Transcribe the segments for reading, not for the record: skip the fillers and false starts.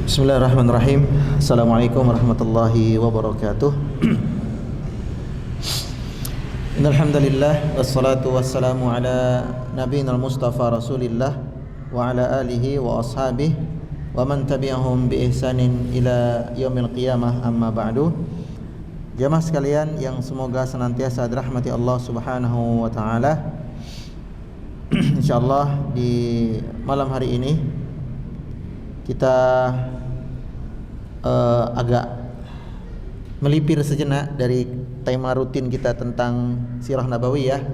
Bismillahirrahmanirrahim. Assalamualaikum warahmatullahi wabarakatuh. Innal hamdalillah wassalatu wassalamu ala nabiyinal mustafa rasulillah wa ala alihi wa ashabihi wa man tabi'ahum bi ihsanin ila yaumil qiyamah, amma ba'du. Jamaah sekalian yang semoga senantiasa dirahmati Allah Subhanahu wa taala. Insyaallah di malam hari ini kita agak melipir sejenak dari tema rutin kita tentang Sirah Nabawiyah.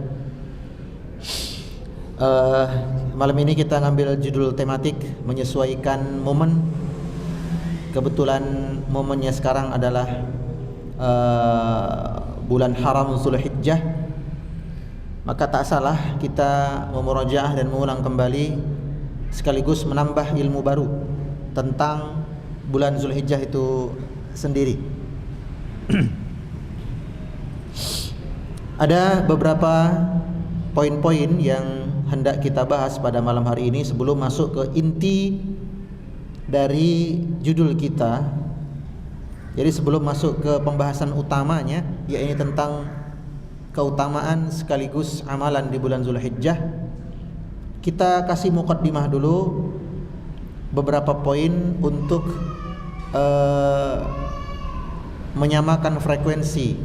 Malam ini kita ngambil judul tematik menyesuaikan momen. Kebetulan momennya sekarang adalah bulan haram Zulhijjah. Maka tak salah kita memurajaah dan mengulang kembali sekaligus menambah ilmu baru tentang bulan Zulhijjah itu sendiri. Ada beberapa poin-poin yang hendak kita bahas pada malam hari ini sebelum masuk ke inti dari judul kita. Jadi sebelum masuk ke pembahasan utamanya, yaitu tentang keutamaan sekaligus amalan di bulan Zulhijjah, kita kasih muqaddimah dulu beberapa poin untuk menyamakan frekuensi.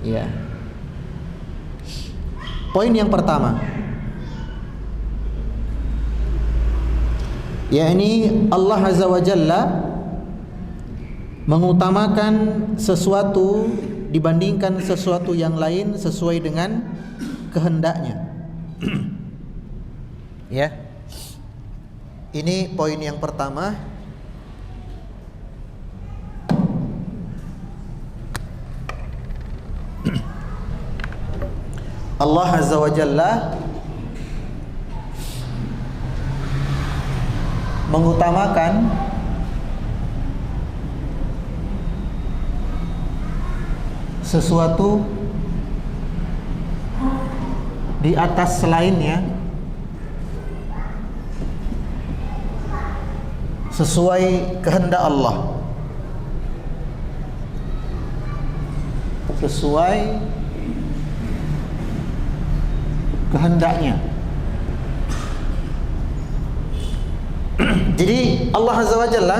Ya. Poin yang pertama, yakni Allah Azza wa Jalla mengutamakan sesuatu dibandingkan sesuatu yang lain sesuai dengan kehendaknya. Ya. Ini poin yang pertama. Allah Azza wa Jalla mengutamakan sesuatu di atas selainnya sesuai kehendak Allah, sesuai kehendaknya. Jadi Allah Azza wa Jalla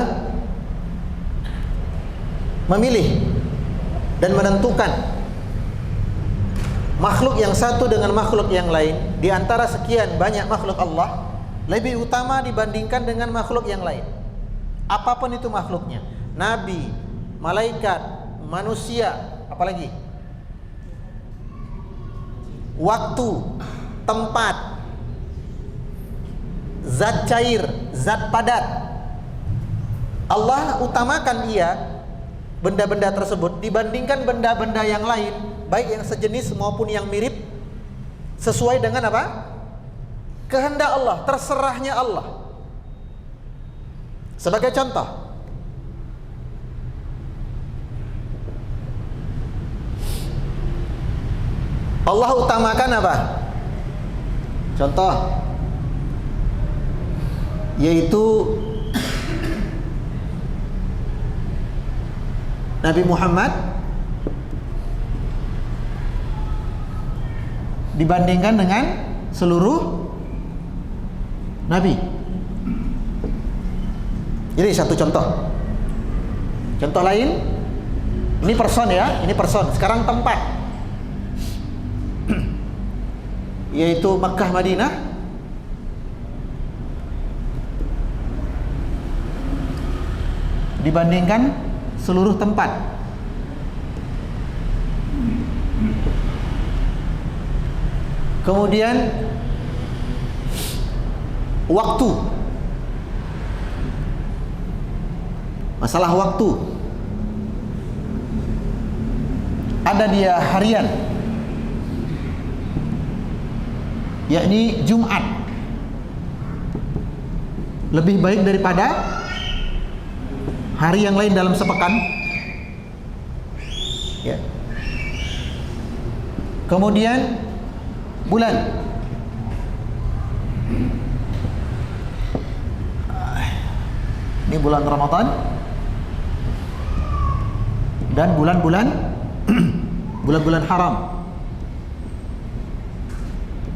memilih dan menentukan makhluk yang satu dengan makhluk yang lain di antara sekian banyak makhluk Allah lebih utama dibandingkan dengan makhluk yang lain. Apapun itu makhluknya, nabi, malaikat, manusia, apalagi waktu, tempat, zat cair, zat padat. Allah utamakan benda-benda tersebut dibandingkan benda-benda yang lain, baik yang sejenis maupun yang mirip, sesuai dengan apa? Kehendak Allah, terserahnya Allah. Sebagai contoh, Allah utamakan apa? Contoh, yaitu Nabi Muhammad dibandingkan dengan seluruh nabi. Jadi satu contoh. Contoh lain, ini person ya, ini person. Sekarang tempat, yaitu Makkah Madinah dibandingkan seluruh tempat. Kemudian waktu, masalah waktu, ada dia harian, yakni Jumat, lebih baik daripada hari yang lain dalam sepekan. Ya. Kemudian bulan, ini Ini bulan Ramadan dan bulan-bulan bulan-bulan haram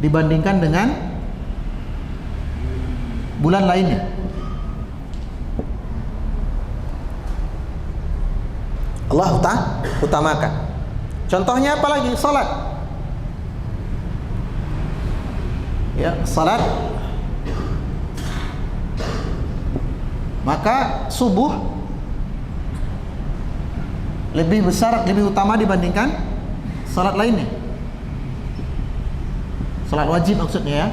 dibandingkan dengan bulan lainnya. Allah utamakan. Contohnya apa lagi? Salat. Ya, salat. Maka subuh lebih besar, lebih utama dibandingkan salat lainnya. Salat wajib maksudnya ya.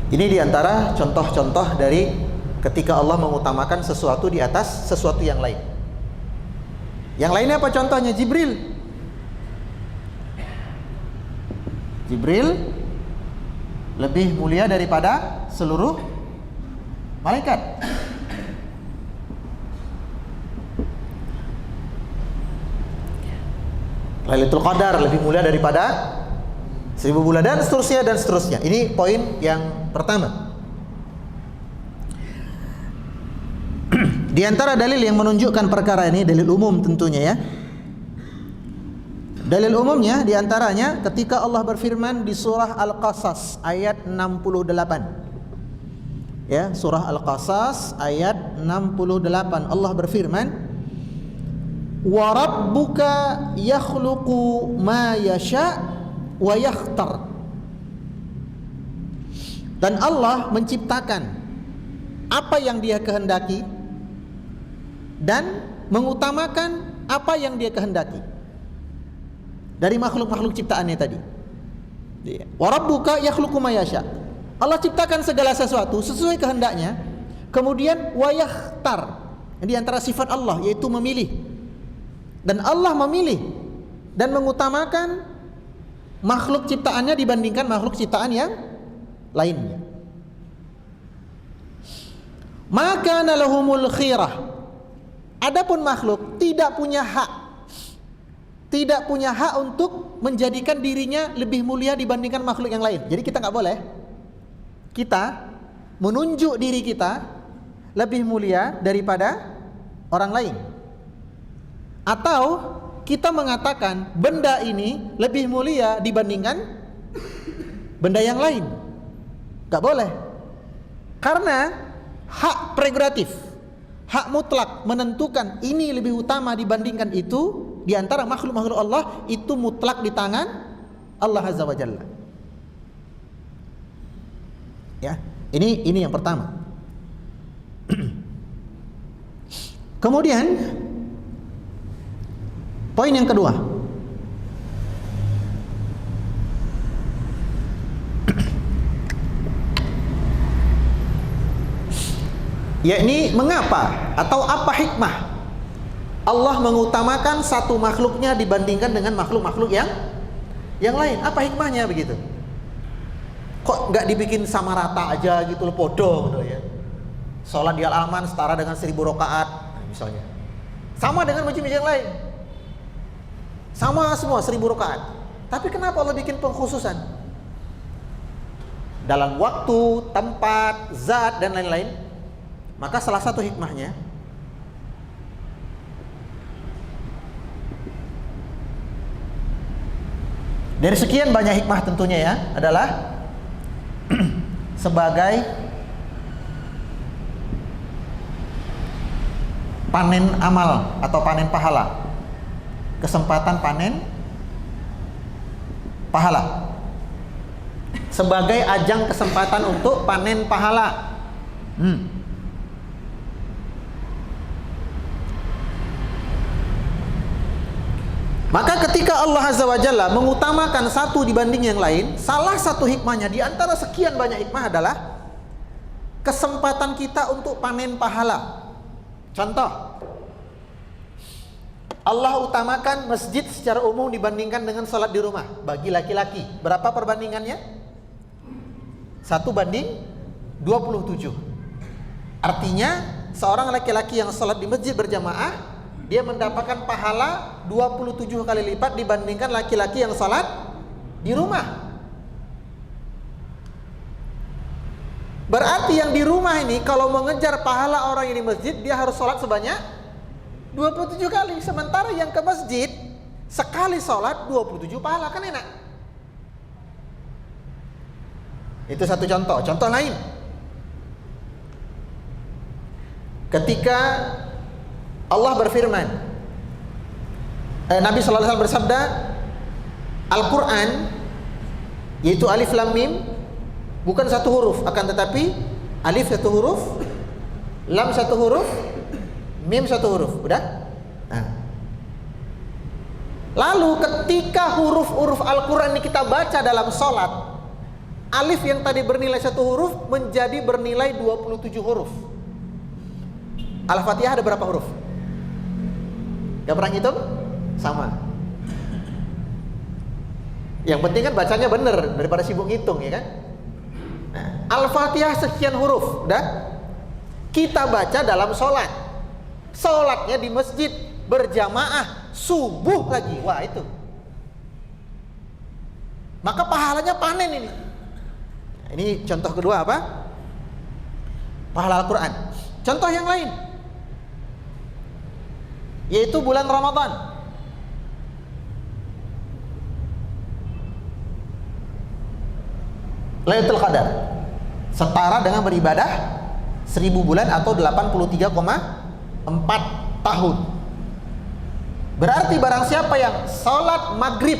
Ini diantara contoh-contoh dari ketika Allah mengutamakan sesuatu di atas sesuatu yang lain. Yang lainnya apa contohnya? Jibril. Jibril lebih mulia daripada seluruh malaikat. Lailatul Qadar lebih mulia daripada 1000 bulan dan seterusnya dan seterusnya. Ini poin yang pertama. Di antara dalil yang menunjukkan perkara ini, dalil umum tentunya ya. Dalil umumnya di antaranya ketika Allah berfirman di surah Al-Qasas ayat 68. Ya, surah Al-Qasas ayat 68. Allah berfirman, "Wa rabbuka yakhluqu ma yasha' wa yakhtar." Dan Allah menciptakan apa yang Dia kehendaki dan mengutamakan apa yang Dia kehendaki dari makhluk-makhluk ciptaannya tadi. Wa rabbuka yakhluqu ma yasha'. Allah ciptakan segala sesuatu sesuai kehendaknya. Kemudian wa yakhtar. Di antara sifat Allah yaitu memilih. Dan Allah memilih dan mengutamakan makhluk ciptaannya dibandingkan makhluk ciptaan yang lainnya. Maka lahumul khirah. Adapun makhluk tidak punya hak untuk menjadikan dirinya lebih mulia dibandingkan makhluk yang lain. Jadi kita nggak boleh kita menunjuk diri kita lebih mulia daripada orang lain, atau kita mengatakan benda ini lebih mulia dibandingkan benda yang lain. Nggak boleh, karena hak prerogatif, hak mutlak menentukan ini lebih utama dibandingkan itu di antara makhluk-makhluk Allah itu mutlak di tangan Allah Azza wa Jalla. Ya, ini yang pertama. Kemudian poin yang kedua, yakni mengapa atau apa hikmah Allah mengutamakan satu makhluknya dibandingkan dengan makhluk-makhluk yang lain. Apa hikmahnya begitu? Kok nggak dibikin sama rata aja gitu loh, podo gitu ya. Sholat di Al-Aman setara dengan 1000 rakaat misalnya. Sama dengan masjid yang lain. Sama semua 1000 rakaat. Tapi kenapa Allah bikin pengkhususan? Dalam waktu, tempat, zat dan lain-lain. Maka salah satu hikmahnya dari sekian banyak hikmah tentunya ya, adalah sebagai panen amal atau panen pahala, kesempatan panen pahala, sebagai ajang kesempatan untuk panen pahala. Maka ketika Allah Azza wa Jalla mengutamakan satu dibanding yang lain, salah satu hikmahnya di antara sekian banyak hikmah adalah kesempatan kita untuk panen pahala. Contoh, Allah utamakan masjid secara umum dibandingkan dengan sholat di rumah bagi laki-laki. Berapa perbandingannya? 1:27. Artinya seorang laki-laki yang sholat di masjid berjamaah, dia mendapatkan pahala 27 kali lipat dibandingkan laki-laki yang salat di rumah. Berarti yang di rumah ini kalau mengejar pahala orang yang di masjid, dia harus sholat sebanyak 27 kali. Sementara yang ke masjid sekali sholat 27 pahala, kan enak. Itu satu contoh. Contoh lain, ketika Allah berfirman, Nabi sallallahu alaihi wasallam bersabda, Al-Quran yaitu alif lam mim bukan satu huruf, akan tetapi alif satu huruf, lam satu huruf, mim satu huruf. Udah? Nah. Lalu ketika huruf-huruf Al-Quran ini kita baca dalam sholat, alif yang tadi bernilai satu huruf menjadi bernilai 27 huruf. Al-Fatihah ada berapa huruf? Gak pernah ngitung? Sama. Yang penting kan bacanya bener daripada sibuk ngitung, ya kan? Nah, Al-Fatihah sekian huruf, udah? Kita baca dalam sholat. Sholatnya di masjid berjamaah, subuh lagi. Wah, itu. Maka pahalanya panen ini. Ini contoh kedua apa? Pahala Al-Quran. Contoh yang lain, yaitu bulan Ramadan. Lailatul Qadar setara dengan beribadah 1000 bulan atau 83,4 tahun. Berarti barang siapa yang sholat maghrib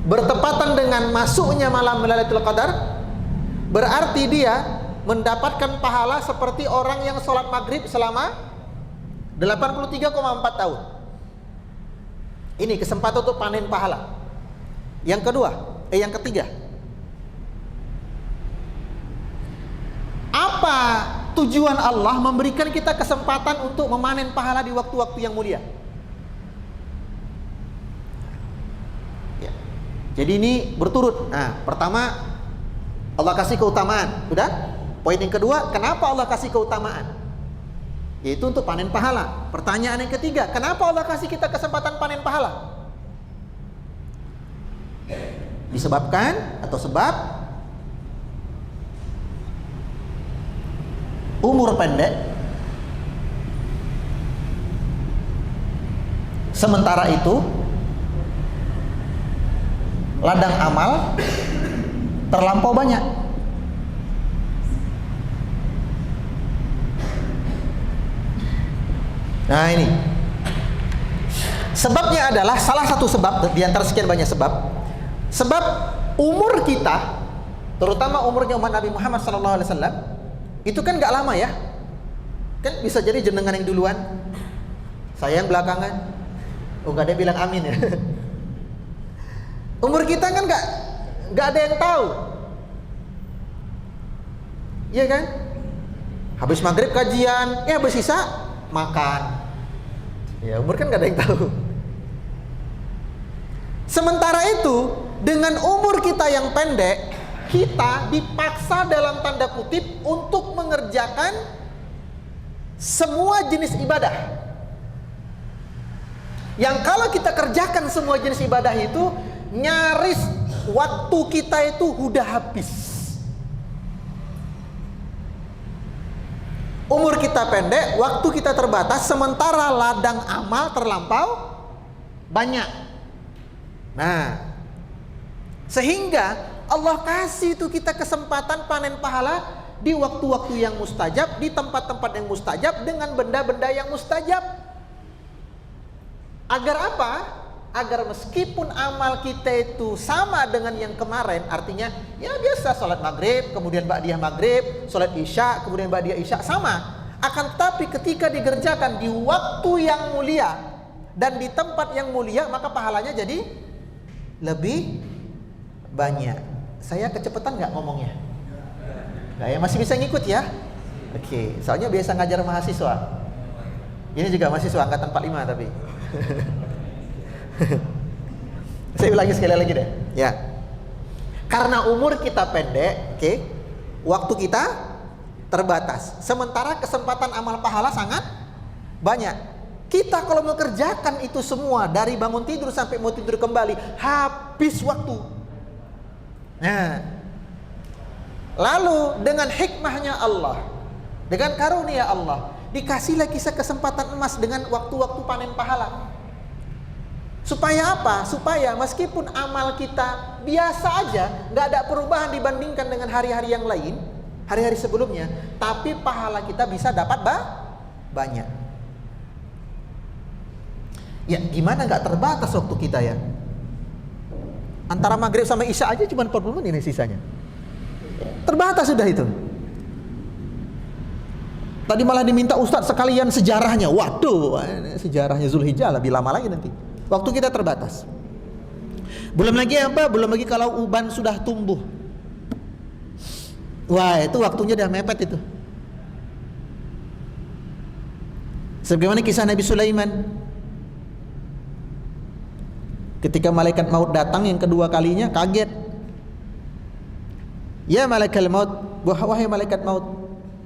bertepatan dengan masuknya malam Lailatul Qadar, berarti dia mendapatkan pahala seperti orang yang sholat maghrib selama 83,4 tahun. Ini kesempatan untuk panen pahala. Yang ketiga, apa tujuan Allah memberikan kita kesempatan untuk memanen pahala di waktu-waktu yang mulia? Ya. Jadi ini berturut. Nah, pertama Allah kasih keutamaan, sudah. Poin yang kedua, kenapa Allah kasih keutamaan? Yaitu untuk panen pahala. Pertanyaan yang ketiga, kenapa Allah kasih kita kesempatan panen pahala? Disebabkan atau sebab umur pendek, sementara itu ladang amal terlampau banyak. Nah, ini sebabnya adalah, salah satu sebab di antara sekian banyak sebab umur kita, terutama umurnya umat Nabi Muhammad SAW, itu kan gak lama ya. Kan bisa jadi jenengan yang duluan, saya yang belakangan. Oh, gak ada yang bilang amin ya. Umur kita kan gak ada yang tahu, iya kan? Habis maghrib kajian, habis sisa makan. Ya, umur kan gak ada yang tahu. Sementara itu, dengan umur kita yang pendek, kita dipaksa dalam tanda kutip untuk mengerjakan semua jenis ibadah. Yang kalau kita kerjakan semua jenis ibadah itu, nyaris waktu kita itu udah habis. Umur kita pendek, waktu kita terbatas, sementara ladang amal terlampau banyak. Nah, sehingga Allah kasih itu kita kesempatan panen pahala di waktu-waktu yang mustajab, di tempat-tempat yang mustajab, dengan benda-benda yang mustajab. Agar apa? Agar meskipun amal kita itu sama dengan yang kemarin, artinya ya biasa sholat maghrib, kemudian ba'diyah maghrib, sholat isya, kemudian ba'diyah isya, sama. Akan tetapi ketika dikerjakan di waktu yang mulia dan di tempat yang mulia, maka pahalanya jadi lebih banyak. Saya kecepatan nggak ngomongnya? Nggak ya, masih bisa ngikut ya? Oke, soalnya biasa ngajar mahasiswa. Ini juga mahasiswa angkatan 45 tapi. Saya ulangi sekali lagi deh. Ya. Karena umur kita pendek, oke, waktu kita terbatas. Sementara kesempatan amal pahala sangat banyak. Kita kalau mengerjakan itu semua dari bangun tidur sampai mau tidur kembali, habis waktu. Nah, Lalu dengan hikmahnya Allah, dengan karunia Allah, dikasihlah kisah kesempatan emas dengan waktu-waktu panen pahala. Supaya apa? Supaya meskipun amal kita biasa aja, nggak ada perubahan dibandingkan dengan hari-hari yang lain, hari-hari sebelumnya, tapi pahala kita bisa dapat banyak. Ya gimana nggak terbatas waktu kita ya? Antara maghrib sama isya aja cuma 40 menit ini sisanya. Terbatas sudah itu. Tadi malah diminta Ustadz sekalian sejarahnya. Waduh, sejarahnya Zulhijjah lebih lama lagi nanti. Waktu kita terbatas. Belum lagi apa? Belum lagi kalau uban sudah tumbuh. Wah, itu waktunya udah mepet itu. Sebagaimana kisah Nabi Sulaiman. Ketika malaikat maut datang yang kedua kalinya, kaget. Ya malaikat maut, wahai malaikat maut,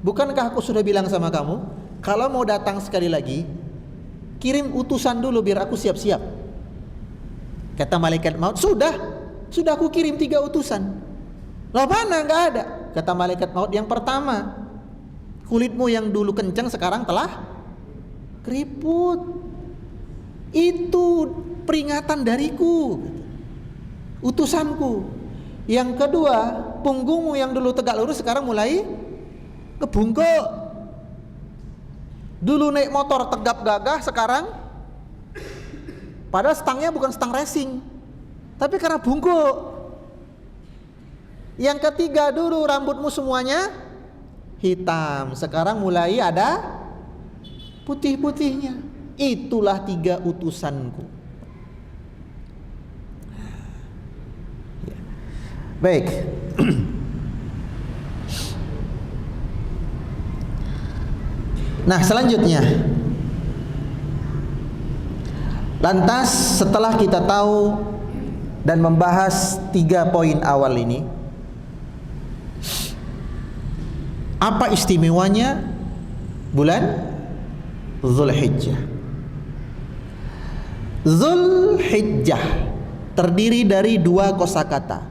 bukankah aku sudah bilang sama kamu, kalau mau datang sekali lagi, kirim utusan dulu biar aku siap-siap. Kata malaikat maut, sudah aku kirim 3 utusan. Loh mana, nggak ada. Kata malaikat maut, yang pertama, kulitmu yang dulu kencang sekarang telah keriput. Itu peringatan dariku, utusanku. Yang kedua, punggungmu yang dulu tegak lurus sekarang mulai kebungkuk. Dulu naik motor tegap gagah, sekarang padahal stangnya bukan stang racing, tapi karena bungkuk. Yang ketiga, dulu rambutmu semuanya hitam, sekarang mulai ada putih-putihnya. Itulah 3 utusanku. Baik. Nah, selanjutnya, lantas setelah kita tahu dan membahas 3 poin awal ini, apa istimewanya bulan Zulhijjah? Zulhijjah terdiri dari 2 kosakata.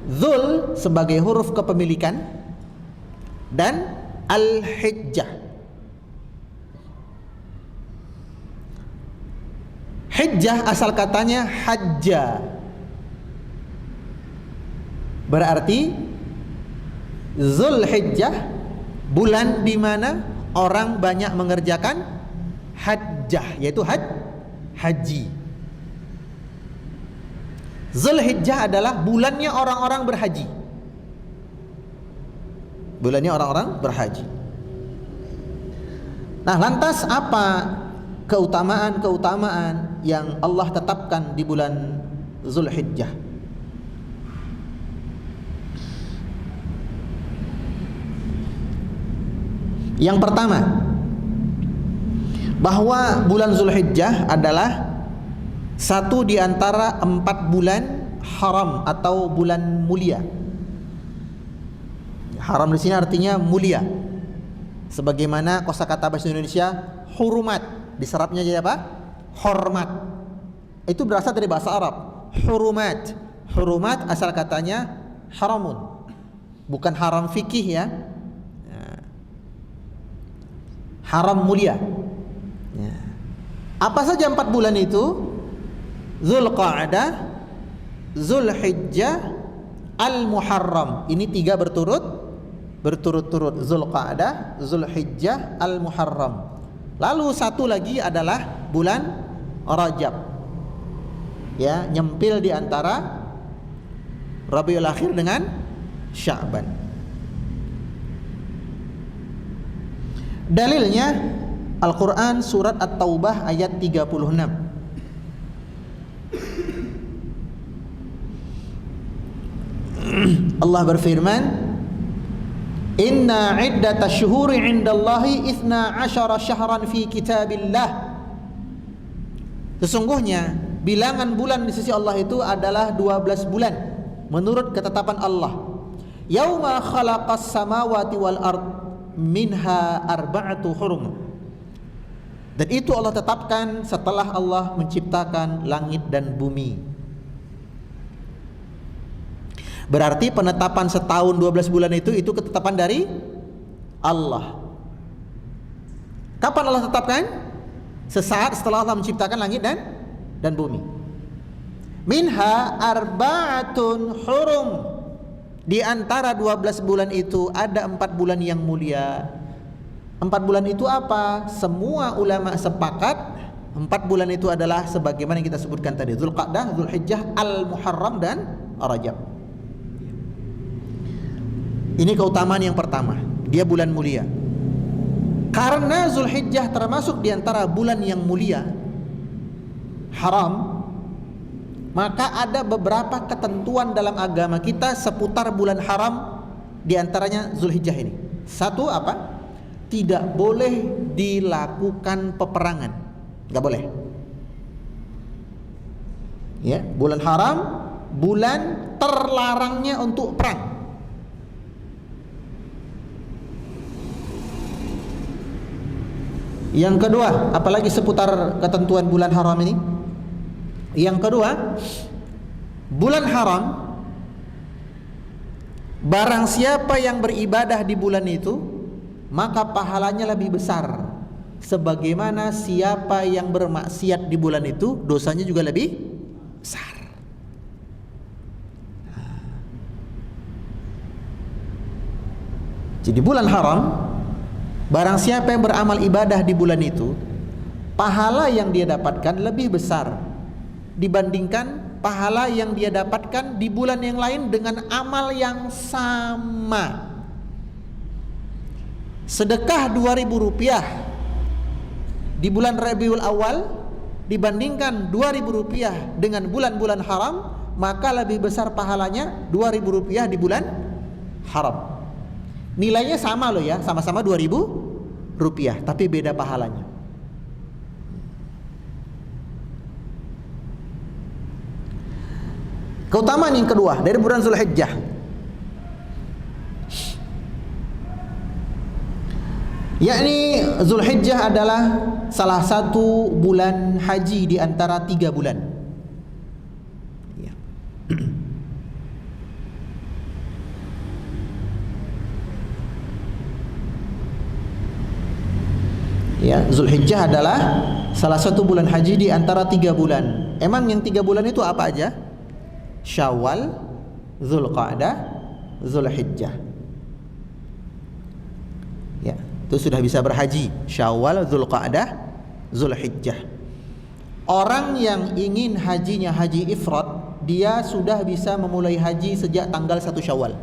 Zul sebagai huruf kepemilikan dan Al-Hijjah. Hijjah asal katanya hajja, berarti Zulhijjah bulan di mana orang banyak mengerjakan hajjah, yaitu haji. Zulhijjah adalah bulannya orang-orang berhaji. Bulannya orang-orang berhaji. Nah, lantas apa keutamaan-keutamaan yang Allah tetapkan di bulan Zulhijjah? Yang pertama, bahwa bulan Zulhijjah adalah satu di antara 4 bulan haram atau bulan mulia. Haram di sini artinya mulia. Sebagaimana kosakata bahasa Indonesia hurumat, diserapnya jadi apa? Hormat. Itu berasal dari bahasa Arab. Hurumat. Hurumat asal katanya haramun. Bukan haram fikih ya. Haram mulia. Apa saja 4 bulan itu? Zulqa'dah, Zulhijjah, Al-Muharram. Ini 3 berturut-turut. Zulqa'dah, Zulhijjah, Al-Muharram. Lalu satu lagi adalah bulan Rajab. Ya, nyempil di antara Rabiul Akhir dengan Sya'ban. Dalilnya Al-Quran surat At-Taubah ayat 36. Allah berfirman, Inna iddatash syuhuri 'indallahi 12 syahran fi kitabillah. Sesungguhnya bilangan bulan di sisi Allah itu adalah 12 bulan menurut ketetapan Allah. Yauma khalaqas samawati wal ard minha arba'atu hurum. Dan itu Allah tetapkan setelah Allah menciptakan langit dan bumi. Berarti penetapan setahun 12 bulan itu ketetapan dari Allah. Kapan Allah tetapkan? Sesaat setelah Allah menciptakan langit dan bumi. Minha arba'atun hurum. Di antara 12 bulan itu ada 4 bulan yang mulia. 4 bulan itu apa? Semua ulama sepakat 4 bulan itu adalah sebagaimana yang kita sebutkan tadi, Zulqa'dah, Zulhijjah, Al-Muharram dan Rajab. Ini keutamaan yang pertama, dia bulan mulia. Karena Zulhijjah termasuk di antara bulan yang mulia, haram, maka ada beberapa ketentuan dalam agama kita seputar bulan haram, di antaranya Zulhijjah ini. Satu apa? Tidak boleh dilakukan peperangan. Enggak boleh. Ya, bulan haram, bulan terlarangnya untuk perang. Yang kedua, apalagi seputar ketentuan bulan haram ini? Yang kedua, bulan haram, barang siapa yang beribadah di bulan itu, maka pahalanya lebih besar. Sebagaimana siapa yang bermaksiat di bulan itu, dosanya juga lebih besar. Jadi bulan haram, barang siapa yang beramal ibadah di bulan itu, pahala yang dia dapatkan lebih besar dibandingkan pahala yang dia dapatkan di bulan yang lain dengan amal yang sama. Sedekah 2.000 rupiah di bulan Rabiul Awal dibandingkan 2.000 rupiah dengan bulan-bulan haram, maka lebih besar pahalanya 2.000 rupiah di bulan haram. Nilainya sama loh ya, sama-sama 2.000 rupiah, tapi beda pahalanya. Keutamaan yang kedua dari bulan Zulhijjah, yakni Zulhijjah adalah salah satu bulan haji di antara 3 bulan. Ya, Zulhijjah adalah salah satu bulan haji di antara 3 bulan. Emang yang 3 bulan itu apa aja? Syawal, Zulqa'dah, Zulhijjah. Ya, itu sudah bisa berhaji. Syawal, Zulqa'dah, Zulhijjah. Orang yang ingin hajinya haji ifrad, dia sudah bisa memulai haji sejak tanggal 1 Syawal.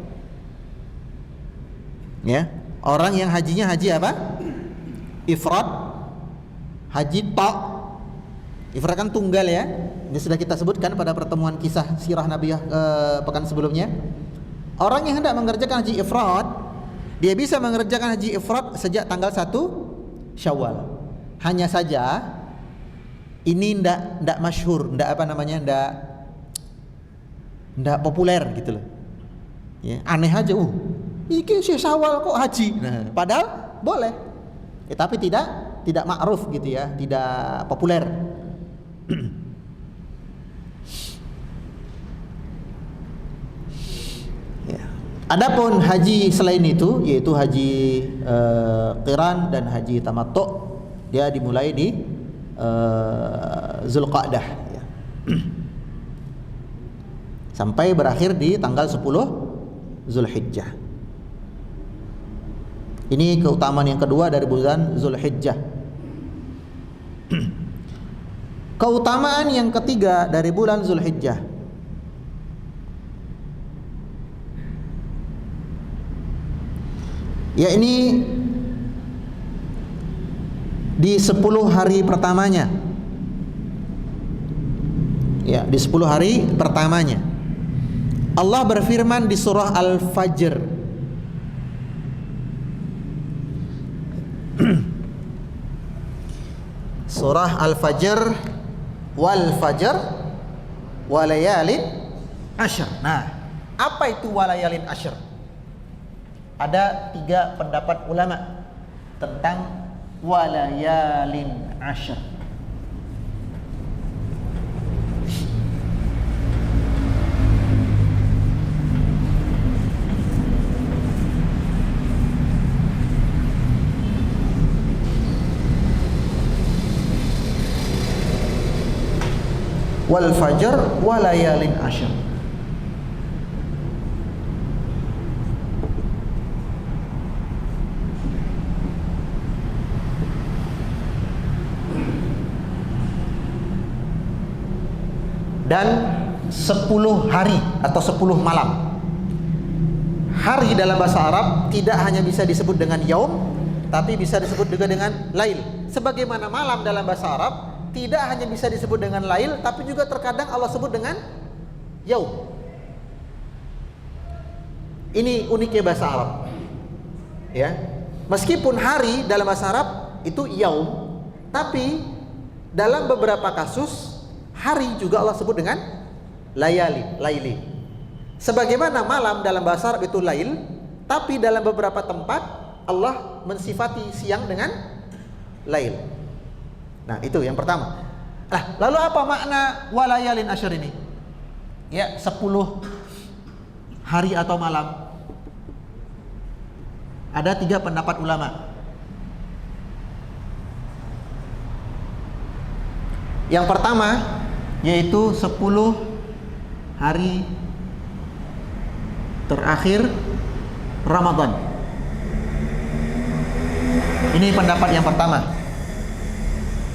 Ya, orang yang hajinya haji apa? Ifrad, haji ta'. Ifrad kan tunggal ya. Ini sudah kita sebutkan pada pertemuan kisah sirah Nabi pekan sebelumnya. Orang yang hendak mengerjakan haji ifrad, dia bisa mengerjakan haji ifrad sejak tanggal 1 Syawal. Hanya saja ini ndak masyhur, ndak apa namanya, ndak populer gitu loh. Ya, aneh aja, iki Syawal kok haji. Nah, padahal boleh. Tapi tidak ma'ruf gitu ya, tidak populer. Ya. Adapun haji selain itu, yaitu haji qiran dan haji tamattu', dia dimulai di Zulqa'dah ya. Sampai berakhir di tanggal 10 Zulhijjah. Ini keutamaan yang kedua dari bulan Zulhijjah. Keutamaan yang ketiga dari bulan Zulhijjah, yakni di 10 hari pertamanya. Ya, di 10 hari pertamanya. Allah berfirman di surah Al-Fajr, surah Al-Fajr, wal fajr walayalin ashr. Nah, apa itu walayalin ashr? Ada 3 pendapat ulama tentang walayalin ashr. wal fajr wa layalin ashr. Dan 10 hari atau 10 malam. Hari dalam bahasa Arab tidak hanya bisa disebut dengan yaum, tapi bisa disebut juga dengan lail. Sebagaimana malam dalam bahasa Arab tidak hanya bisa disebut dengan lail, tapi juga terkadang Allah sebut dengan yaum. Ini uniknya bahasa Arab. Ya. Meskipun hari dalam bahasa Arab itu yaum, tapi dalam beberapa kasus hari juga Allah sebut dengan laili. Sebagaimana malam dalam bahasa Arab itu lail, tapi dalam beberapa tempat Allah mensifati siang dengan lail. Nah, itu yang pertama. Nah, lalu apa makna walayalin asyr ini? Ya, 10 hari atau malam. Ada 3 pendapat ulama. Yang pertama yaitu 10 hari terakhir Ramadan. Ini pendapat yang pertama.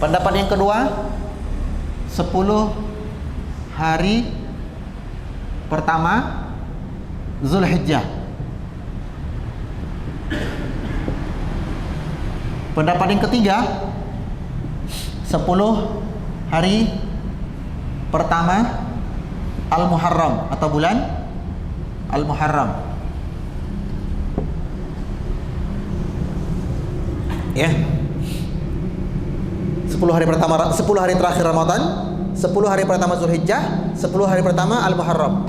Pendapat yang kedua, 10 hari pertama Zulhijjah. Pendapat yang ketiga, 10 hari pertama Al-Muharram atau bulan Al-Muharram. Ya. 10 hari pertama, 10 hari terakhir Ramadan, 10 hari pertama Zulhijjah, 10 hari pertama Al-Muharram.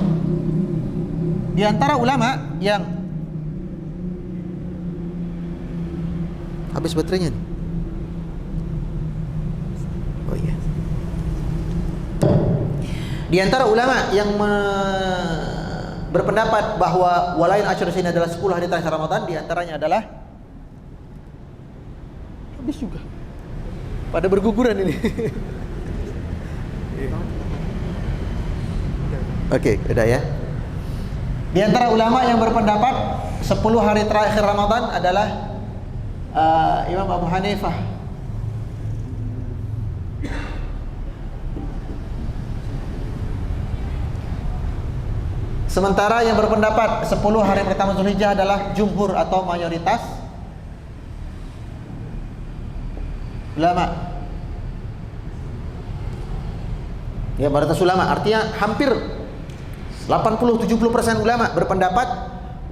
Di antara ulama yang habis baterainya nih. Oh iya. Di antara ulama yang berpendapat bahwa walail asyr ini adalah 10 hari terakhir Ramadan, di antaranya adalah habis juga. Pada berguguran ini. Oke, udah ya. Di antara ulama yang berpendapat 10 hari terakhir Ramadan adalah Imam Abu Hanifah. Sementara yang berpendapat 10 hari pertama Zulhijjah adalah jumhur atau mayoritas ulama. Ya, mayoritas ulama artinya hampir 80-70% ulama berpendapat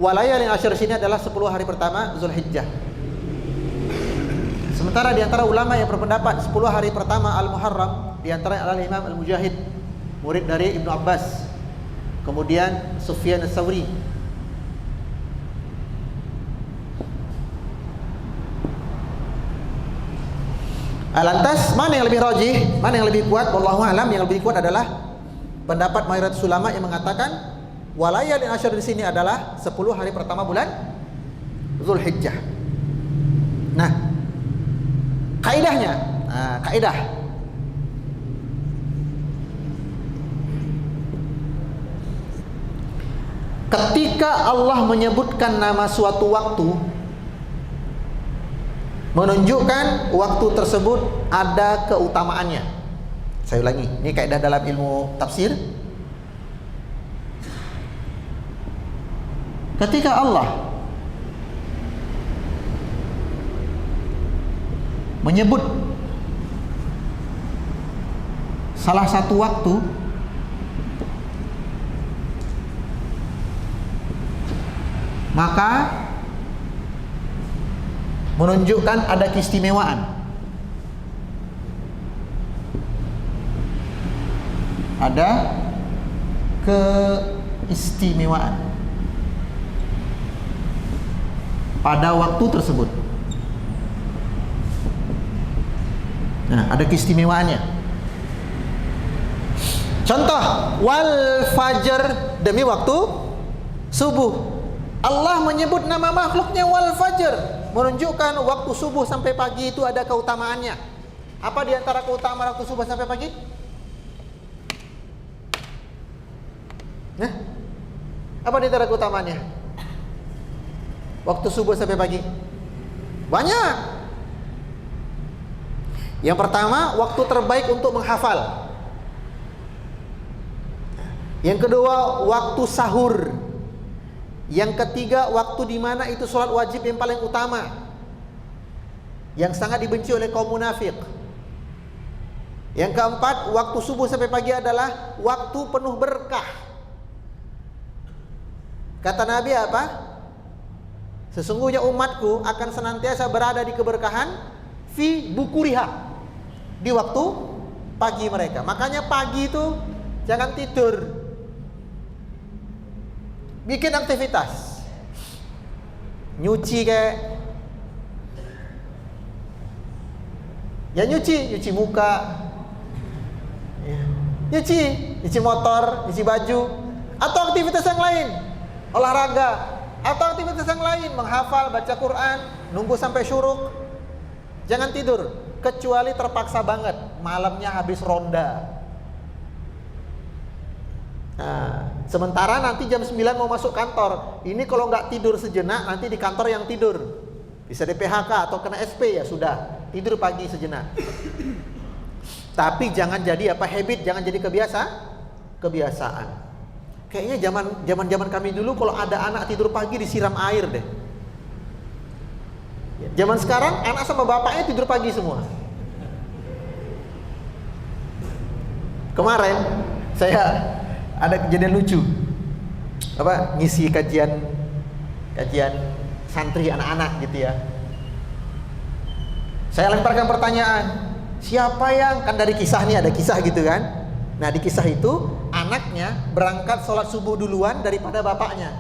walayalin asyr ini adalah 10 hari pertama Zulhijjah. Sementara di antara ulama yang berpendapat 10 hari pertama Al-Muharram, di antara adalah Imam Al-Mujahid, murid dari Ibnu Abbas. Kemudian Sufyan Ats-Tsauri. Lantas mana yang lebih rajih, mana yang lebih kuat? Wallahu a'lam, yang lebih kuat adalah pendapat mayoritas ulama yang mengatakan walayalin asyr di sini adalah 10 hari pertama bulan Zulhijjah. Nah, kaidahnya, kaidah ketika Allah menyebutkan nama suatu waktu, menunjukkan waktu tersebut ada keutamaannya. Saya ulangi, ini kaidah dalam ilmu tafsir. Ketika Allah menyebut salah satu waktu, maka menunjukkan ada keistimewaan. Ada keistimewaan pada waktu tersebut. Nah, ada keistimewaannya. Contoh, wal fajr, demi waktu subuh. Allah menyebut nama makhluknya wal fajr, menunjukkan waktu subuh sampai pagi itu ada keutamaannya. Apa di antara keutamaan waktu subuh sampai pagi? Nah, apa di antara keutamaannya? Waktu subuh sampai pagi banyak. Yang pertama, waktu terbaik untuk menghafal. Yang kedua, waktu sahur. Yang ketiga, waktu di mana itu sholat wajib yang paling utama, yang sangat dibenci oleh kaum munafik. Yang keempat, waktu subuh sampai pagi adalah waktu penuh berkah. Kata Nabi apa? Sesungguhnya umatku akan senantiasa berada di keberkahan fi bukuriha, di waktu pagi mereka. Makanya pagi itu jangan tidur, bikin aktivitas, nyuci kayak ya, nyuci muka, nyuci motor, nyuci baju, atau aktivitas yang lain, olahraga, atau aktivitas yang lain, menghafal, baca Quran, nunggu sampai syuruk. Jangan tidur, kecuali terpaksa banget, malamnya habis ronda. Nah, sementara nanti jam 9 mau masuk kantor. Ini kalau nggak tidur sejenak, nanti di kantor yang tidur, bisa di PHK atau kena SP, ya sudah, tidur pagi sejenak. Tapi jangan jadi habit, jangan jadi kebiasaan. Kayaknya zaman kami dulu kalau ada anak tidur pagi disiram air deh. Zaman sekarang anak sama bapaknya tidur pagi semua. Kemarin saya ada kejadian lucu. Ngisi kajian santri anak-anak gitu ya. Saya lemparkan pertanyaan, siapa yang, kan dari kisah nih, ada kisah gitu kan. Nah di kisah itu anaknya berangkat sholat subuh duluan daripada bapaknya.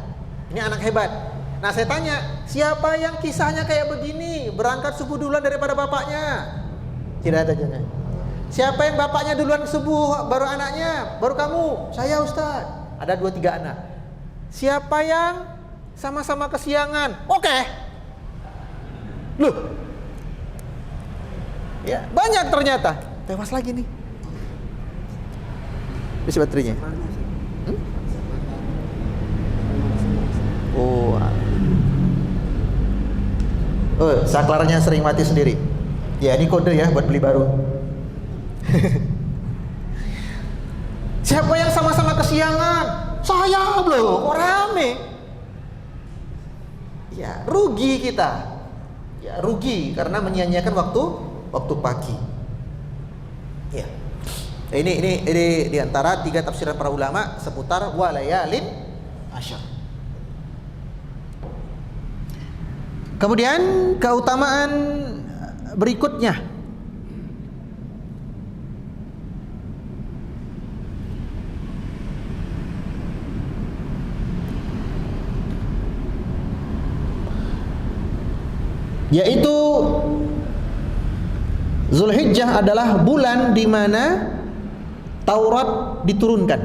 Ini anak hebat. Nah saya tanya, siapa yang kisahnya kayak begini, berangkat subuh duluan daripada bapaknya? Tidak ada jawaban. Siapa yang bapaknya duluan subuh baru anaknya, baru kamu? Saya, Ustaz. Ada 2-3 anak. Siapa yang sama-sama kesiangan? Oke. Loh, ya banyak ternyata. Tewas lagi nih. Isi baterainya. Saklarnya sering mati sendiri. Ya ini kode ya buat beli baru. Siapa yang sama-sama kesiangan? Saya loh, kok rame? Ya rugi kita. Ya rugi karena menyia-nyiakan waktu pagi. Ya. Ini di antara 3 tafsiran para ulama seputar walayalin asyar. Kemudian keutamaan berikutnya, yaitu Zulhijjah adalah bulan di mana Taurat diturunkan.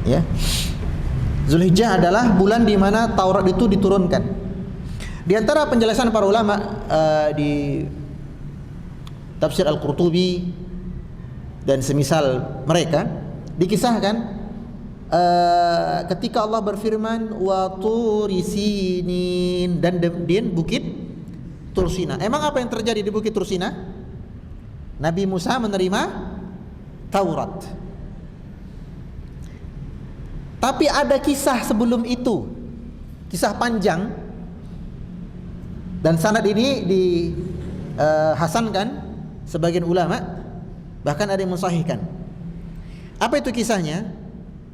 Ya. Zulhijjah adalah bulan di mana Taurat itu diturunkan. Di antara penjelasan para ulama di tafsir Al-Qurtubi dan semisal mereka, dikisahkan ketika Allah berfirman wa turi sinin, dan bukit Tursina. Emang apa yang terjadi di bukit Tursina? Nabi Musa menerima Taurat. Tapi ada kisah sebelum itu, kisah panjang, dan sanad ini dihasankan sebagian ulama, bahkan ada yang mensahihkan. Apa itu kisahnya?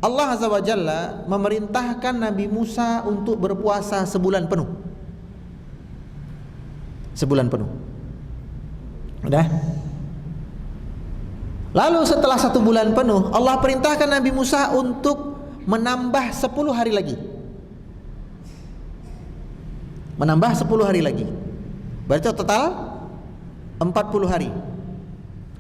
Allah Azza wa Jalla memerintahkan Nabi Musa untuk berpuasa sebulan penuh. Sebulan penuh. Udah? Lalu setelah 1 bulan penuh, Allah perintahkan Nabi Musa untuk menambah 10 hari lagi. Menambah 10 hari lagi. Berarti total 40 hari.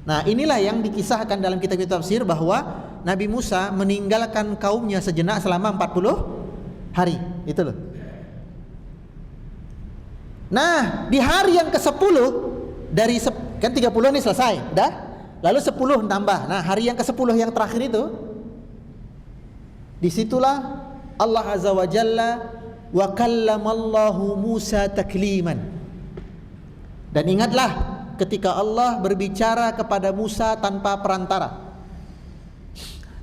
Nah, inilah yang dikisahkan dalam kitab-kitab tafsir bahwa Nabi Musa meninggalkan kaumnya sejenak selama 40 hari. Itu loh. Nah, di hari yang ke-10 dari kan 30 ini selesai, dah. lalu 10 tambah. Nah, hari yang ke-10 yang terakhir itu, disitulah Allah Azza wa Jalla wa kallamallahu Musa takliman. Dan ingatlah ketika Allah berbicara kepada Musa tanpa perantara.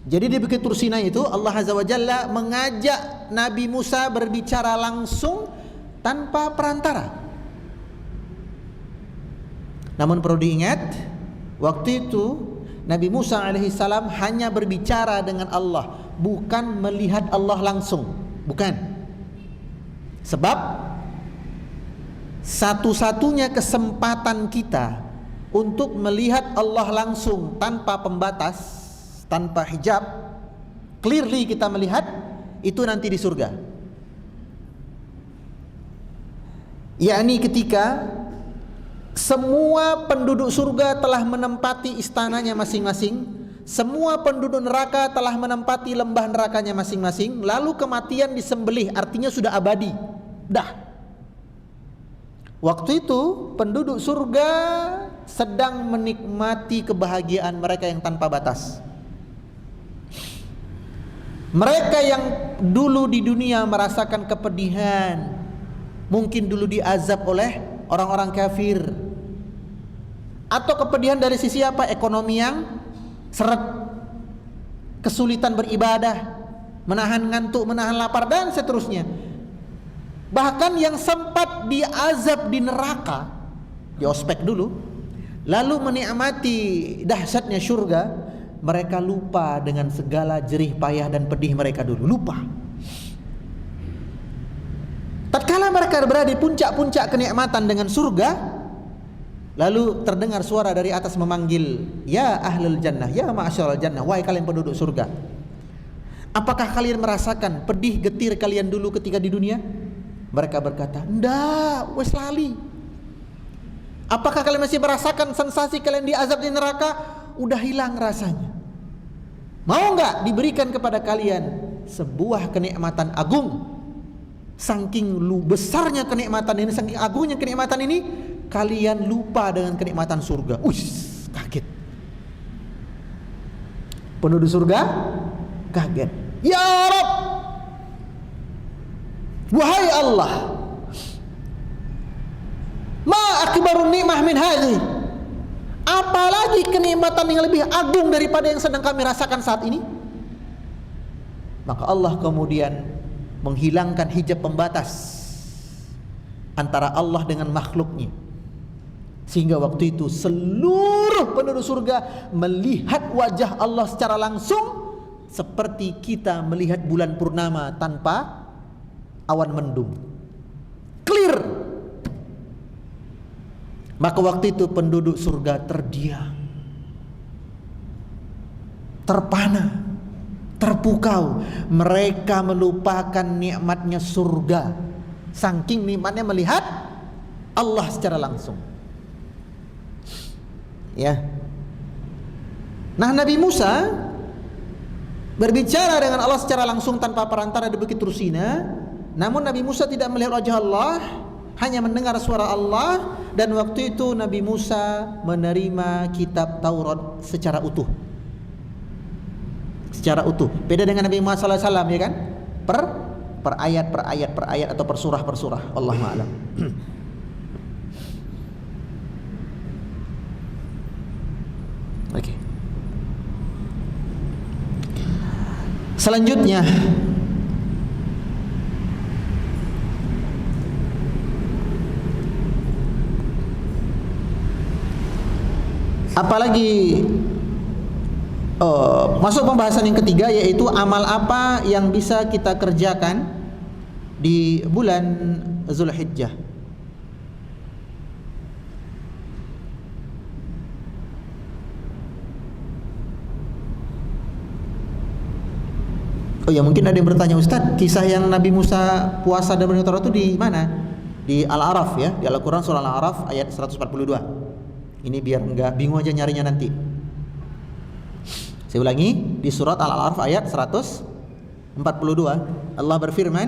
Jadi di Bukit Tur Sinai itu Allah Azza wa Jalla mengajak Nabi Musa berbicara langsung tanpa perantara. Namun perlu diingat, waktu itu Nabi Musa alaihissalam hanya berbicara dengan Allah, bukan melihat Allah langsung. Bukan. Sebab satu-satunya kesempatan kita untuk melihat Allah langsung tanpa pembatas, tanpa hijab, clearly kita melihat, itu nanti di surga. Yakni ketika semua penduduk surga telah menempati istananya masing-masing, semua penduduk neraka telah menempati lembah nerakanya masing-masing, lalu kematian disembelih, artinya sudah abadi. Dah. Waktu itu penduduk surga sedang menikmati kebahagiaan mereka yang tanpa batas. Mereka yang dulu di dunia merasakan kepedihan, mungkin dulu diazab oleh orang-orang kafir, atau kepedihan dari sisi apa? Ekonomi yang seret, kesulitan beribadah, menahan ngantuk, menahan lapar, dan seterusnya. Bahkan yang sempat diazab di neraka, di ospek dulu, lalu menikmati dahsyatnya surga, mereka lupa dengan segala jerih payah dan pedih mereka dulu. Lupa. Tatkala mereka berada di puncak-puncak kenikmatan dengan surga, lalu terdengar suara dari atas memanggil, "Ya ahlul jannah, ya ma'asyiral jannah, wahai kalian penduduk surga. Apakah kalian merasakan pedih getir kalian dulu ketika di dunia?" Mereka berkata, "Ndak, wes lali." Apakah kalian masih merasakan sensasi kalian diazab di neraka? Udah hilang rasanya. Mau enggak diberikan kepada kalian sebuah kenikmatan agung? Saking besarnya kenikmatan ini, saking agungnya kenikmatan ini, kalian lupa dengan kenikmatan surga. Kaget. Penduduk surga kaget. Ya Rabb, wahai Allah, ma akbarun nikmah min hadhihi. Apalagi kenikmatan yang lebih agung daripada yang sedang kami rasakan saat ini? Maka Allah kemudian menghilangkan hijab pembatas antara Allah dengan makhluknya, sehingga waktu itu seluruh penduduk surga melihat wajah Allah secara langsung, seperti kita melihat bulan purnama tanpa awan mendung. Clear. Maka waktu itu penduduk surga terdiam, terpana, terpukau. Mereka melupakan nikmatnya surga, saking nikmatnya melihat Allah secara langsung. Ya. Nah, Nabi Musa berbicara dengan Allah secara langsung tanpa perantara di Bukit Tur Sinai. Namun Nabi Musa tidak melihat wajah Allah, hanya mendengar suara Allah. Dan waktu itu Nabi Musa menerima kitab Taurat secara utuh. Secara utuh. Beda dengan Nabi Muhammad SAW, ya kan? Per ayat atau per surah. Wallahu a'lam. Oke. Selanjutnya, apalagi masuk pembahasan yang ketiga, yaitu amal apa yang bisa kita kerjakan di bulan Zulhijjah. Oh ya, mungkin ada yang bertanya, Ustadz, kisah yang Nabi Musa puasa dan berniat itu di mana? Di Al-A'raf, ya, di Al-Quran surah Al-A'raf ayat 142. Ini biar enggak bingung aja nyarinya nanti. Saya ulangi, di surat Al-A'raf ayat 142 Allah berfirman,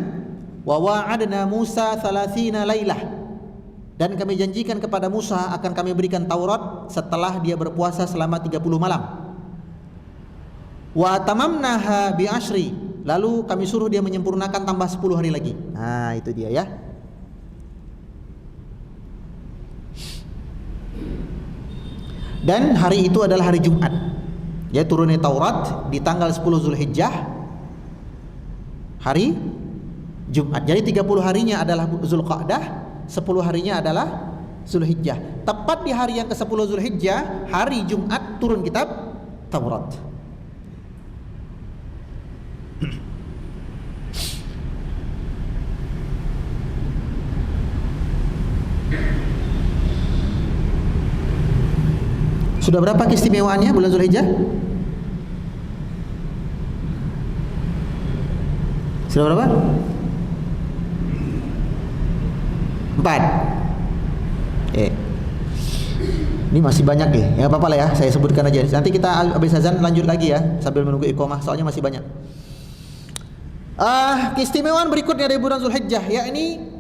"Wa wa'adna Musa 30 lailah Dan kami janjikan kepada Musa akan kami berikan Taurat setelah dia berpuasa selama 30 malam. Wa tamamnaha bi ashri, lalu kami suruh dia menyempurnakan tambah 10 hari lagi. Nah, itu dia ya. Dan hari itu adalah hari Jumat. Dia turunnya Taurat di tanggal 10 Zulhijjah, hari Jumat. Jadi 30 harinya adalah Zulqa'dah, 10 harinya adalah Zulhijjah. Tepat di hari yang ke-10 Zulhijjah, hari Jumat, turun kitab Taurat. Sudah berapa keistimewaannya bulan Zulhijjah? Sudah berapa? 4. Ini masih banyak ya. Ya apa-apa lah ya, saya sebutkan aja. Nanti kita habis azan lanjut lagi ya, sambil menunggu iqamah, soalnya masih banyak. Keistimewaan berikutnya dari bulan Zulhijjah, yakni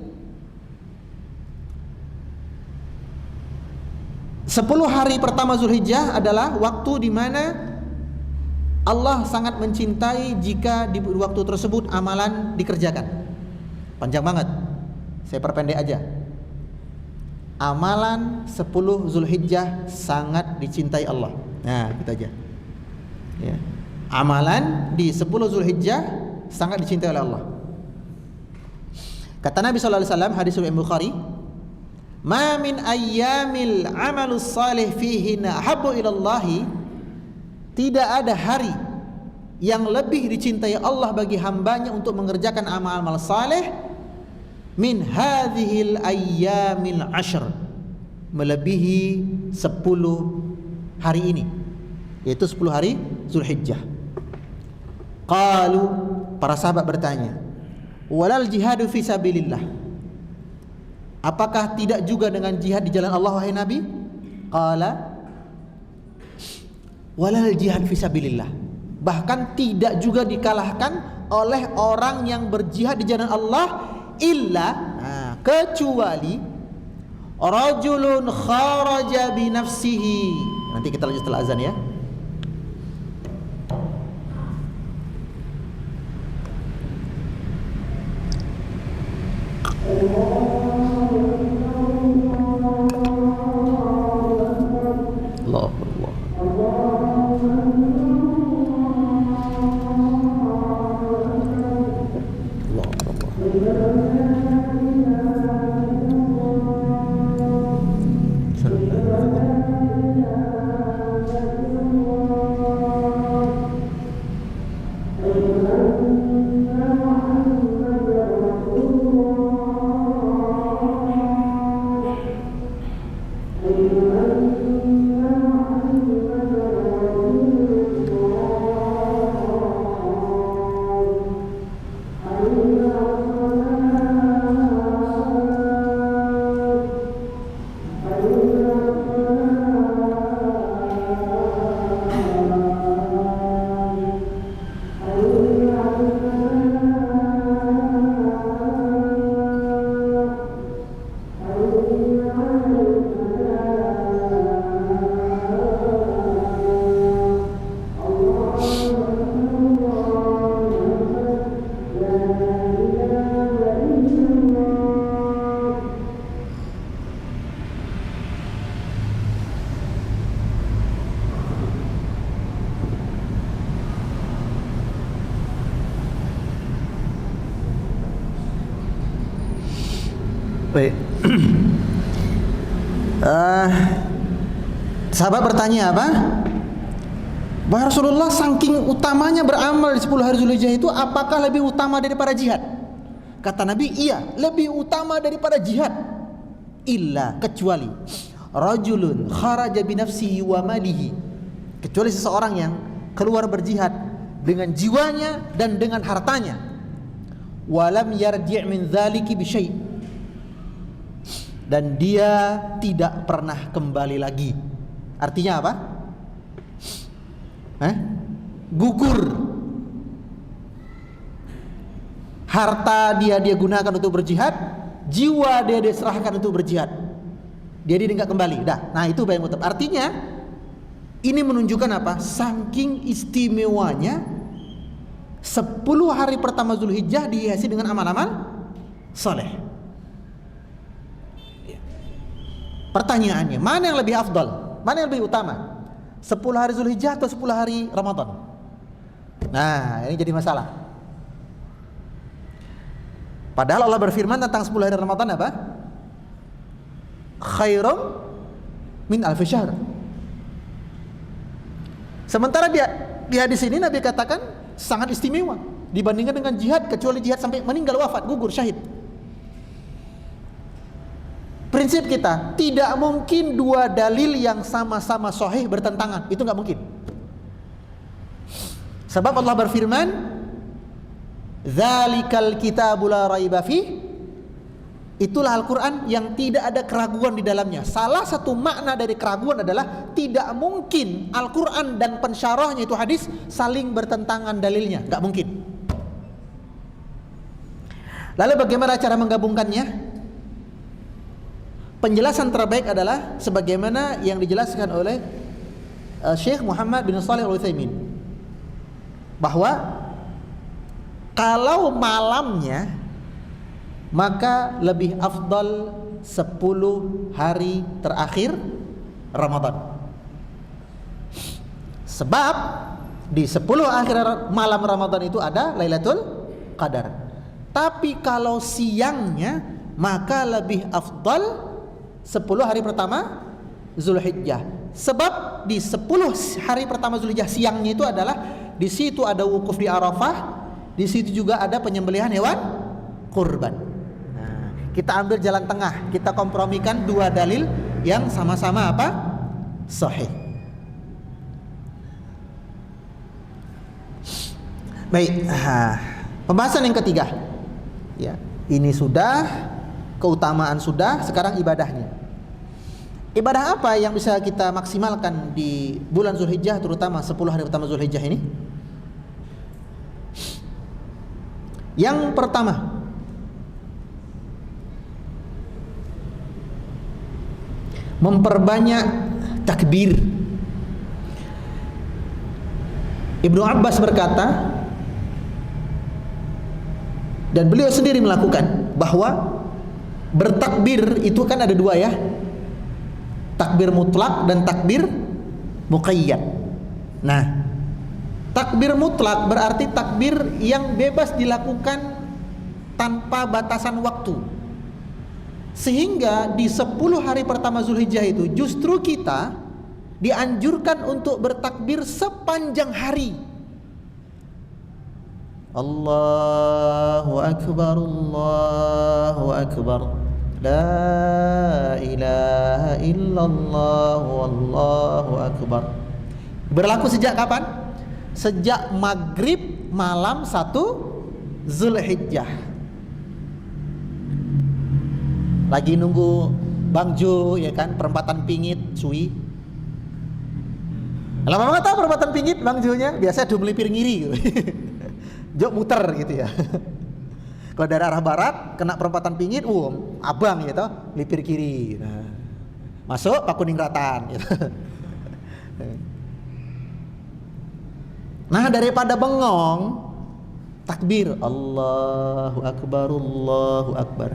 10 hari pertama Zulhijjah adalah waktu di mana Allah sangat mencintai jika di waktu tersebut amalan dikerjakan. Panjang banget, saya perpendek aja. Amalan 10 Zulhijjah sangat dicintai Allah. Nah, gitu aja ya. Amalan di 10 Zulhijjah sangat dicintai oleh Allah. Kata Nabi SAW, hadis riwayat Bukhari, "Ma min ayyamil amalus salih fihinna ahabbu ilallahi", tidak ada hari yang lebih dicintai Allah bagi hambanya untuk mengerjakan amal-amal saleh min hadhil ayyamil ashr, melebihi 10 hari ini, yaitu 10 hari Zulhijjah. Qalu, para sahabat bertanya, walal jihadu fi sabilillah, apakah tidak juga dengan jihad di jalan Allah wahai Nabi? Qala walal jihad fi sabilillah, bahkan tidak juga dikalahkan oleh orang yang berjihad di jalan Allah illa, kecuali rajulun kharaja bi nafsihi. Nanti kita lanjut setelah azan ya. Allah Allah. Baik. Sahabat bertanya apa? Wahai Rasulullah, saking utamanya beramal di 10 hari Zulhijjah itu, apakah lebih utama daripada jihad? Kata Nabi, iya, lebih utama daripada jihad. Illa, kecuali rajulun kharaja bi nafsihi wa malihi, kecuali seseorang yang keluar berjihad dengan jiwanya dan dengan hartanya. Walam yarji' min dzaliki bi syai', dan dia tidak pernah kembali lagi. Artinya apa? Gugur. Harta dia gunakan untuk berjihad, jiwa dia serahkan untuk berjihad. dia nggak kembali. Dah. Nah itu bayang mutab. Artinya ini menunjukkan apa? Saking istimewanya 10 hari pertama Zulhijjah dihiasi dengan amal-amal soleh. Pertanyaannya, mana yang lebih afdal? Mana yang lebih utama? 10 hari Zulhijjah atau 10 hari Ramadan? Nah, ini jadi masalah. Padahal Allah berfirman tentang 10 hari Ramadan apa? Khairum min alfi syahr. Sementara di hadis ini Nabi katakan sangat istimewa dibandingkan dengan jihad, kecuali jihad sampai meninggal, wafat, gugur, syahid. Prinsip kita, tidak mungkin dua dalil yang sama-sama sahih bertentangan. Itu nggak mungkin. Sebab Allah berfirman, "Dzalikal kitabu la raiba fih." Itulah Al-Quran yang tidak ada keraguan di dalamnya. Salah satu makna dari keraguan adalah tidak mungkin Al-Quran dan pensyarahnya itu hadis saling bertentangan dalilnya. Gak mungkin. Lalu bagaimana cara menggabungkannya? Penjelasan terbaik adalah sebagaimana yang dijelaskan oleh Syekh Muhammad bin Shalih Al-Utsaimin, bahwa kalau malamnya maka lebih afdal 10 hari terakhir Ramadan. Sebab di 10 akhir malam Ramadan itu ada Lailatul Qadar. Tapi kalau siangnya maka lebih afdal 10 hari pertama Zulhijjah. Sebab di 10 hari pertama Zulhijjah siangnya itu adalah di situ ada wukuf di Arafah, di situ juga ada penyembelihan hewan kurban. Kita ambil jalan tengah, kita kompromikan dua dalil yang sama-sama apa? Sahih. Baik, pembahasan yang ketiga. Ya, ini sudah, keutamaan sudah, sekarang ibadahnya. Ibadah apa yang bisa kita maksimalkan di bulan Zulhijjah, terutama 10 hari pertama Zulhijjah ini? Yang pertama, memperbanyak takbir. Ibnu Abbas berkata, dan beliau sendiri melakukan, bahwa bertakbir itu kan ada dua ya, takbir mutlak dan takbir muqayyad. Nah, takbir mutlak berarti takbir yang bebas dilakukan tanpa batasan waktu. Sehingga di 10 hari pertama Zulhijjah itu justru kita dianjurkan untuk bertakbir sepanjang hari. Allahu Akbar, Allahu Akbar, La ilaha illallah, Wallahu Akbar. Berlaku sejak kapan? Sejak maghrib malam 1 Zulhijjah. Lagi nunggu Bang Jo, ya kan, perempatan Pingit, Sui. Lama banget tahu perempatan Pingit Bang Jo-nya, biasanya do melipir ngiri gitu. Jo muter gitu ya. Kalau dari arah barat kena perempatan Pingit, abang gitu, lipir kiri. Nah, masuk Pak Kuningratan gitu. Nah, daripada bengong, takbir Allahu Akbar, Allahu Akbar.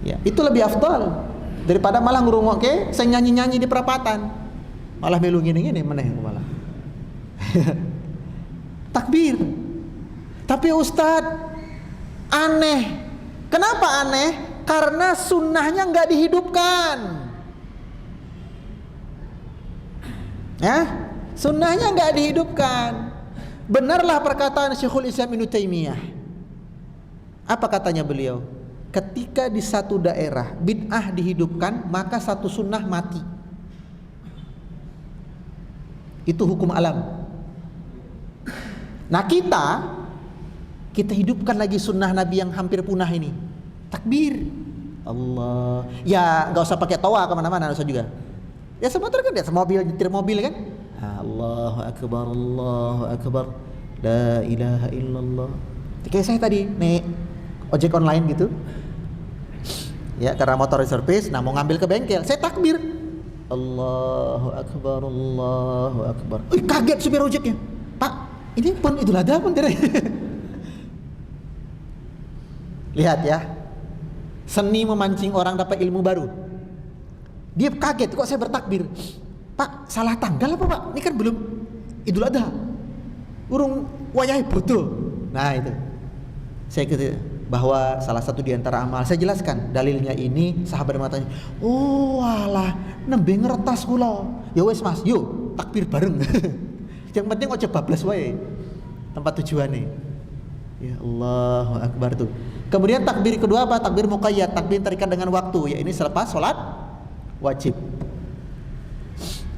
Ya, itu lebih afdal daripada malah ngrungokke saya nyanyi-nyanyi di perapatan. Malah melu ngene-ngene meneh malah. Takbir. Tapi Ustaz, aneh. Kenapa aneh? Karena sunnahnya nggak dihidupkan. Ya, sunnahnya nggak dihidupkan. Benarlah perkataan Syekhul Islam Ibnu Taimiyah. Apa katanya beliau? Ketika di satu daerah bid'ah dihidupkan, maka satu sunnah mati. Itu hukum alam. Nah, kita hidupkan lagi sunnah Nabi yang hampir punah ini. Takbir Allah. Ya nggak usah pakai toa kemana-mana, usah juga. Ya sebentar kan, ya semobil, nyetir mobil kan. Allahu Akbar, Allahu Akbar, La ilaha illallah. Kayak saya tadi naik ojek online gitu. Ya, karena motor servis, nah mau ngambil ke bengkel, saya takbir. Allahu Akbar, Allahu Akbar. Kaget supir ojeknya. Pak, ini pun Idul Adha pun tidak. Lihat ya, seni memancing orang dapat ilmu baru. Dia kaget, kok saya bertakbir. Pak, salah tanggal apa Pak? Ini kan belum Idul Adha. Urung wayahe bodoh. Nah itu, saya kata bahwa salah satu di antara amal, saya jelaskan dalilnya ini. Sahabat matanya, oh alah, nembe ngeretas kula. Ya wes Mas, yuk takbir bareng. Yang penting ojo bablas wae tempat tujuannya. Ya Allahu Akbar tuh. Kemudian takbir kedua apa? Takbir muqayyad, takbir terikat dengan waktu, ya ini selepas sholat wajib.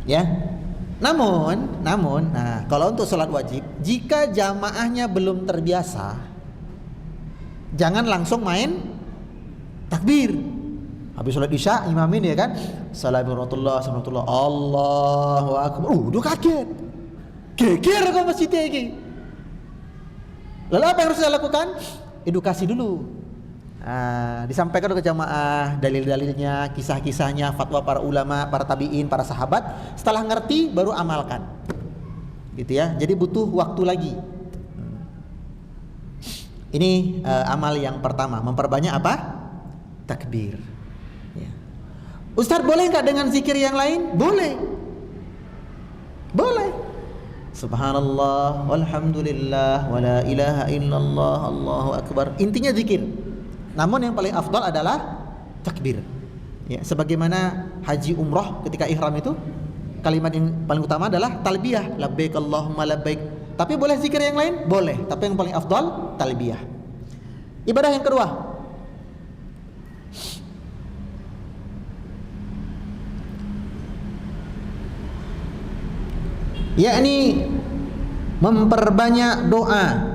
Ya. Namun, nah kalau untuk sholat wajib, jika jamaahnya belum terbiasa, jangan langsung main takbir. Habis sholat isya, imamin ya kan, Assalamualaikum, Allahu Akbar. Udah kaget, geger kok masjidnya ini. Lalu apa yang harus saya lakukan? Edukasi dulu. Nah, disampaikan ke jamaah dalil-dalilnya, kisah-kisahnya, fatwa para ulama, para tabi'in, para sahabat. Setelah ngerti baru amalkan. Gitu ya. Jadi butuh waktu lagi. Ini amal yang pertama, memperbanyak apa? Takbir. Ya. Ustaz, boleh nggak dengan zikir yang lain? Boleh. Boleh. Subhanallah, walhamdulillah, wala ilaha illallah, Allahu Akbar. Intinya zikir. Namun yang paling afdal adalah takbir. Ya, sebagaimana haji umroh ketika ihram itu, kalimat yang paling utama adalah talbiyah, labbaik Allahumma labbaik. Tapi boleh zikir yang lain? Boleh, tapi yang paling afdal talbiyah. Ibadah yang kedua, yakni memperbanyak doa.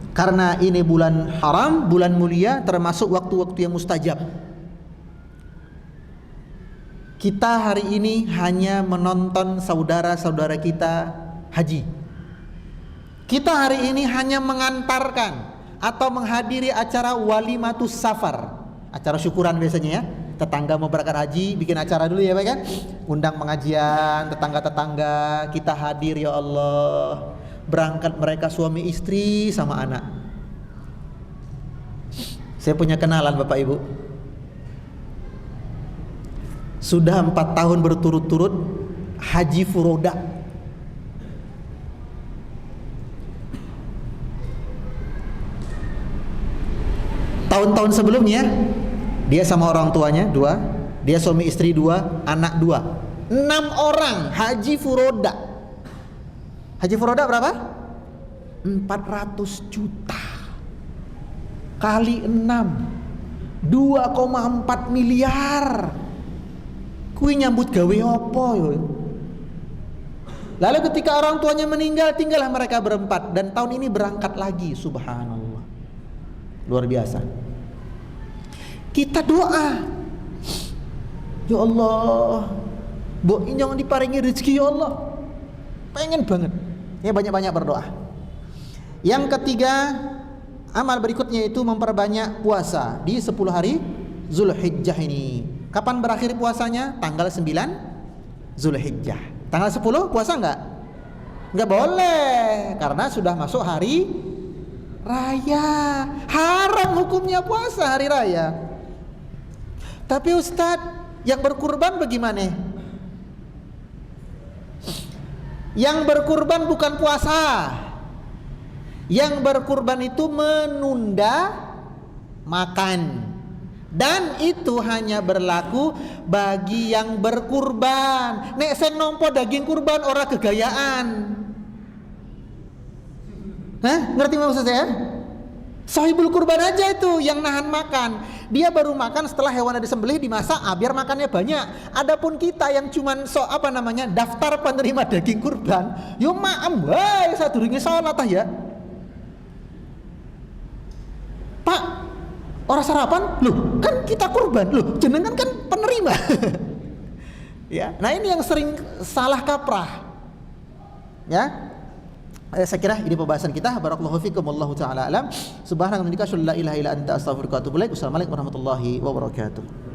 Karena ini bulan haram, bulan mulia, termasuk waktu-waktu yang mustajab. Kita hari ini hanya menonton saudara-saudara kita haji. Kita hari ini hanya mengantarkan atau menghadiri acara walimatus safar, acara syukuran biasanya ya. Tetangga mau berangkat haji, bikin acara dulu ya Pak kan? Undang pengajian, tetangga-tetangga, kita hadir ya Allah. Berangkat mereka suami istri sama anak. Saya punya kenalan Bapak Ibu, sudah 4 tahun berturut-turut haji furoda. Tahun-tahun sebelumnya dia sama orang tuanya 2, dia suami istri 2, anak 2, 6 orang haji furoda. Haji furoda berapa? 400 juta kali 6, 2,4 miliar. Kui nyambut gawe apa yo? Lalu ketika orang tuanya meninggal, tinggallah mereka berempat, dan tahun ini berangkat lagi. Subhanallah, luar biasa. Kita doa, ya Allah, mbok jangan diparingi rezeki ya Allah. Pengen banget. Ya banyak-banyak berdoa. Yang ketiga, amal berikutnya itu memperbanyak puasa di 10 hari Zulhijjah ini. Kapan berakhir puasanya? Tanggal 9 Zulhijjah. Tanggal 10 puasa enggak? Enggak boleh, karena sudah masuk hari raya. Haram hukumnya puasa hari raya. Tapi Ustadz, yang berkurban bagaimana? Yang berkurban bukan puasa. Yang berkurban itu menunda makan. Dan itu hanya berlaku bagi yang berkurban. Nek sing nompo daging kurban ora kegayaan. Hah? Ngerti maksud saya? Sahibul kurban aja itu yang nahan makan. Dia baru makan setelah hewannya disembelih, dimasak, biar makannya banyak. Adapun kita yang cuman daftar penerima daging kurban, yo maem wae sadurunge salat ya. Pak, orang sarapan, loh kan kita kurban, loh jenengan kan penerima. Ya, nah ini yang sering salah kaprah. Ya, Saya kira ini pembahasan kita. Barakallahu fikum, wallahu taala alam. Subhanaka wa bihamdika, la ilaha illa anta, astaghfiruka wa atubu ilaik. Wassalamualaikum warahmatullahi wabarakatuh.